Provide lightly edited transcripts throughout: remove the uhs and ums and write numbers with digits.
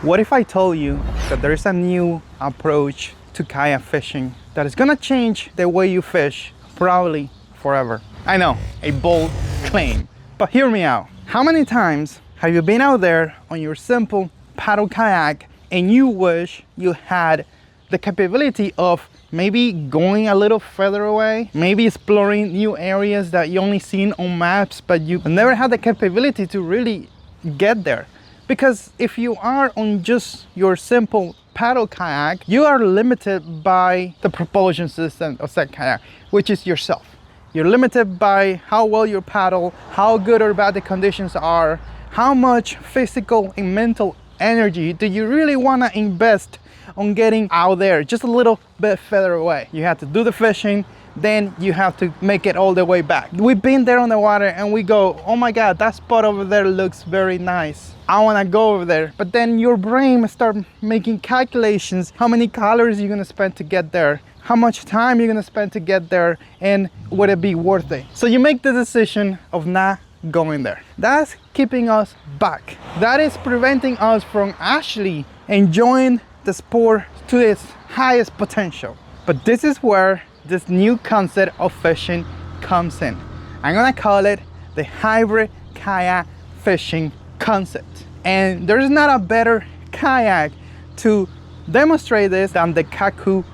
What if I told you that there's a new approach to kayak fishing that is gonna change the way you fish, probably forever? I know, a bold claim, but hear me out. How many times have you been out there on your simple paddle kayak and you wish you had the capability of maybe going a little further away, maybe exploring new areas that you only seen on maps, but you never had the capability to really get there? Because if you are on just your simple paddle kayak, you are limited by the propulsion system of that kayak, which is yourself. You're limited by how well you paddle, how good or bad the conditions are, how much physical and mental energy do you really want to invest on getting out there just a little bit further away. You have to do the fishing, then you have to make it all the way back. We've been there on the water and we go, oh my God, that spot over there looks very nice. I want to go over there. But then your brain start making calculations. How many calories you're going to spend to get there? How much time you're going to spend to get there? And would it be worth it? So you make the decision of not going there. That's keeping us back. That is preventing us from actually enjoying the sport to its highest potential. But this is where this new concept of fishing comes in. I'm gonna call it the hybrid kayak fishing concept. And there's not a better kayak to demonstrate this than the Kaku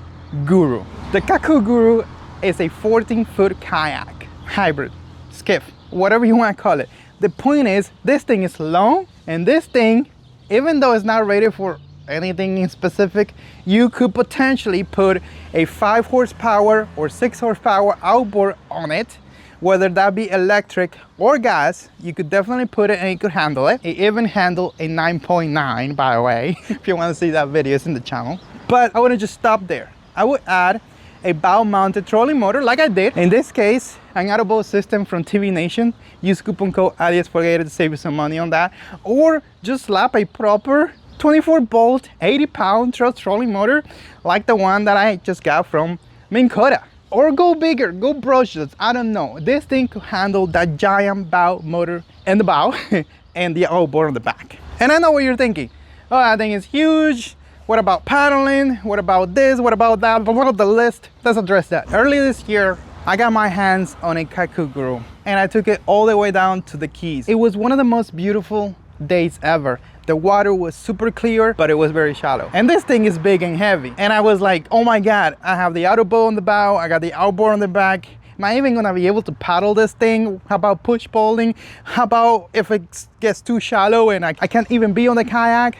Guru. The Kaku Guru is a 14-foot kayak, hybrid, skiff, whatever you want to call it. The point is, this thing is long, and this thing, even though it's not rated for anything in specific, you could potentially put a 5 horsepower or 6 horsepower outboard on it, whether that be electric or gas. You could definitely put it and it could handle it. It even handled a 9.9, by the way. If you want to see that video, it's in the channel. But I wouldn't just stop there. I would add a bow mounted trolling motor like I did. In this case, an Outboard system from TV Nation. Use coupon code Aliex Folgueira to save you some money on that. Or just slap a proper 24-volt, 80-pound trolling motor like the one that I just got from Minn Kota. Or go bigger, go brushless, I don't know. This thing could handle that giant bow motor in the bow and the outboard on the back. And I know what you're thinking. Oh, that thing is huge. What about paddling? What about this? What about that? But what of the list? Let's address that. Earlier this year, I got my hands on a Kaku Guru and I took it all the way down to the Keys. It was one of the most beautiful days ever. The water was super clear, but it was very shallow. And this thing is big and heavy. And I was like, oh my God, I have the outer bow on the bow, I got the outboard on the back. Am I even gonna be able to paddle this thing? How about push poling? How about if it gets too shallow and I can't even be on the kayak?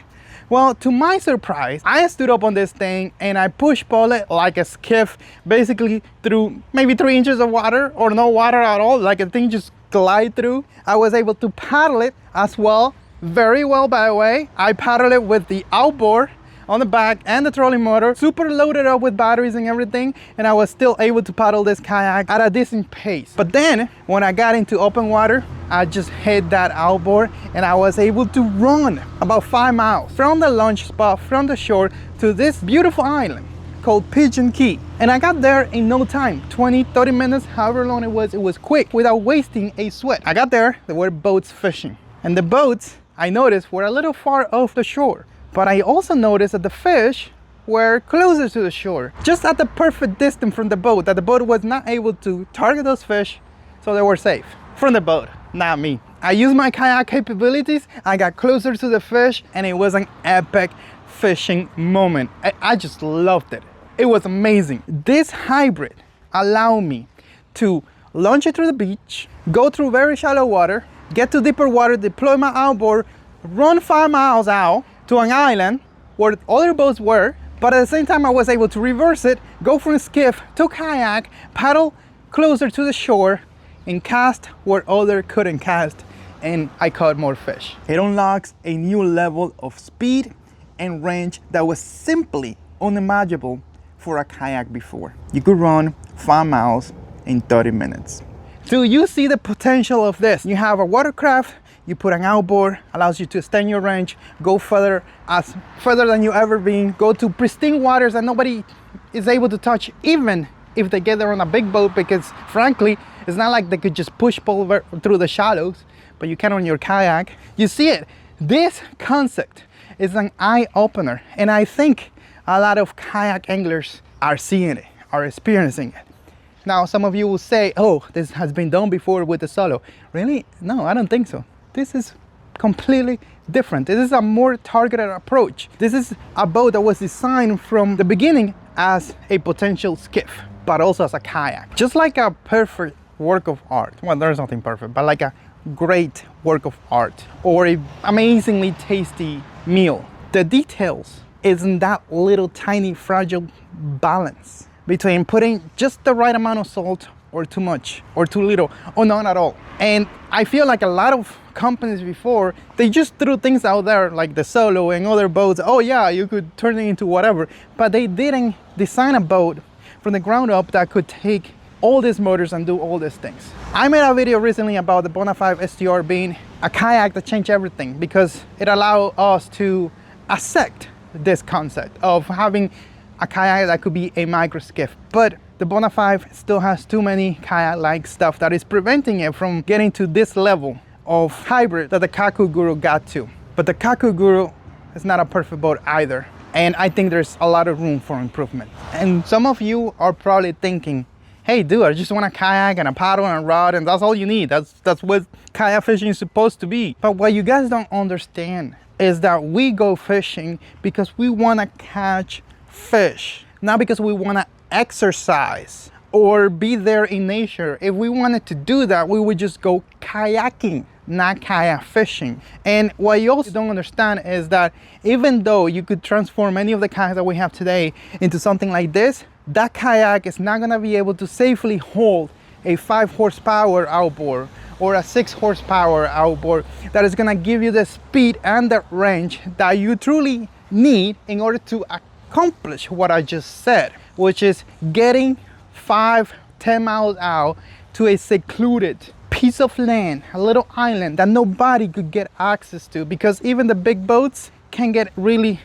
Well, to my surprise, I stood up on this thing and I push pole it like a skiff, basically through maybe 3 inches of water or no water at all, like a thing just glide through. I was able to paddle it as well, very well by the way. I paddled it with the outboard on the back and the trolling motor, super loaded up with batteries and everything, and I was still able to paddle this kayak at a decent pace. But then when I got into open water, I just hit that outboard and I was able to run about 5 miles from the launch spot, from the shore to this beautiful island called Pigeon Key. And I got there in no time, 20-30 minutes, however long it was quick, without wasting a sweat. I got there, there were boats fishing, and the boats I noticed were a little far off the shore. But I also noticed that the fish were closer to the shore, just at the perfect distance from the boat, that the boat was not able to target those fish, so they were safe. From the boat, not me. I used my kayak capabilities, I got closer to the fish, and it was an epic fishing moment. I just loved it. It was amazing. This hybrid allowed me to launch it through the beach, go through very shallow water, get to deeper water, deploy my outboard, run 5 miles out to an island where other boats were, but at the same time I was able to reverse it, go from skiff to kayak, paddle closer to the shore, and cast where others couldn't cast, and I caught more fish. It unlocks a new level of speed and range that was simply unimaginable for a kayak before. You could run 5 miles in 30 minutes. Do you see the potential of this? You have a watercraft, you put an outboard, allows you to extend your range, go further than you ever been, go to pristine waters that nobody is able to touch, even if they get there on a big boat, because frankly, it's not like they could just push pole through the shallows, but you can on your kayak. You see it. This concept It's an eye-opener, and I think a lot of kayak anglers are seeing it, are experiencing it. Now, some of you will say, oh, this has been done before with the solo. Really? No, I don't think so. This is completely different. This is a more targeted approach. This is a boat that was designed from the beginning as a potential skiff, but also as a kayak. Just like a perfect work of art. Well, there's nothing perfect, but like a great work of art or a amazingly tasty meal. The details is in that little tiny fragile balance between putting just the right amount of salt or too much or too little or none at all. And I feel like a lot of companies before, they just threw things out there like the Solo and other boats. Oh yeah, you could turn it into whatever, but they didn't design a boat from the ground up that could take all these motors and do all these things. I made a video recently about the Bona5 STR being a kayak that changed everything because it allowed us to accept this concept of having a kayak that could be a micro skiff. But the Bona5 still has too many kayak-like stuff that is preventing it from getting to this level of hybrid that the Kaku Guru got to. But the Kaku Guru is not a perfect boat either. And I think there's a lot of room for improvement. And some of you are probably thinking, hey dude, I just want a kayak and a paddle and a rod and that's all you need. That's what kayak fishing is supposed to be. But what you guys don't understand is that we go fishing because we want to catch fish, not because we want to exercise or be there in nature. If we wanted to do that, we would just go kayaking, not kayak fishing. And what you also don't understand is that even though you could transform any of the kayaks that we have today into something like this, that kayak is not going to be able to safely hold a 5 horsepower outboard or a 6 horsepower outboard that is going to give you the speed and the range that you truly need in order to accomplish what I just said, which is getting 5-10 miles out to a secluded piece of land, a little island that nobody could get access to, because even the big boats can't really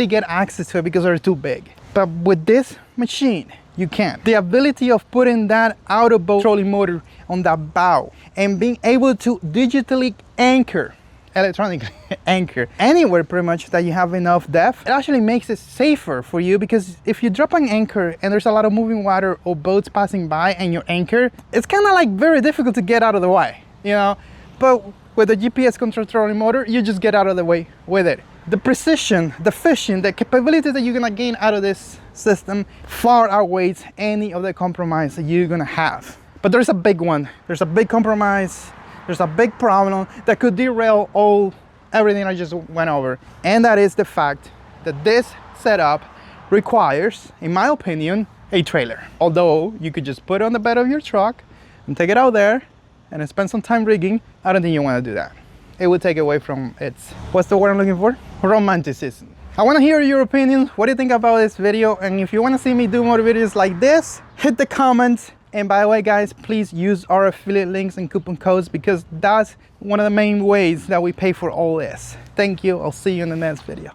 get access to it because they're too big. But with this machine, you can. The ability of putting that out-of-boat trolling motor on that bow and being able to digitally anchor, electronically anchor anywhere pretty much that you have enough depth, it actually makes it safer for you, because if you drop an anchor and there's a lot of moving water or boats passing by and your anchor, it's kind of like very difficult to get out of the way, you know. But with the GPS control trolling motor, you just get out of the way with it. The precision, the fishing, the capability that you're gonna gain out of this system far outweighs any of the compromise that you're gonna have. But there's a big one. There's a big compromise. There's a big problem that could derail everything I just went over. And that is the fact that this setup requires, in my opinion, a trailer. Although you could just put it on the bed of your truck and take it out there and spend some time rigging, I don't think you want to do that. It would take away from its, what's the word I'm looking for? Romanticism. I want to hear your opinions. What do you think about this video? And if you want to see me do more videos like this, hit the comments. And by the way, guys, please use our affiliate links and coupon codes, because that's one of the main ways that we pay for all this. Thank you. I'll see you in the next video.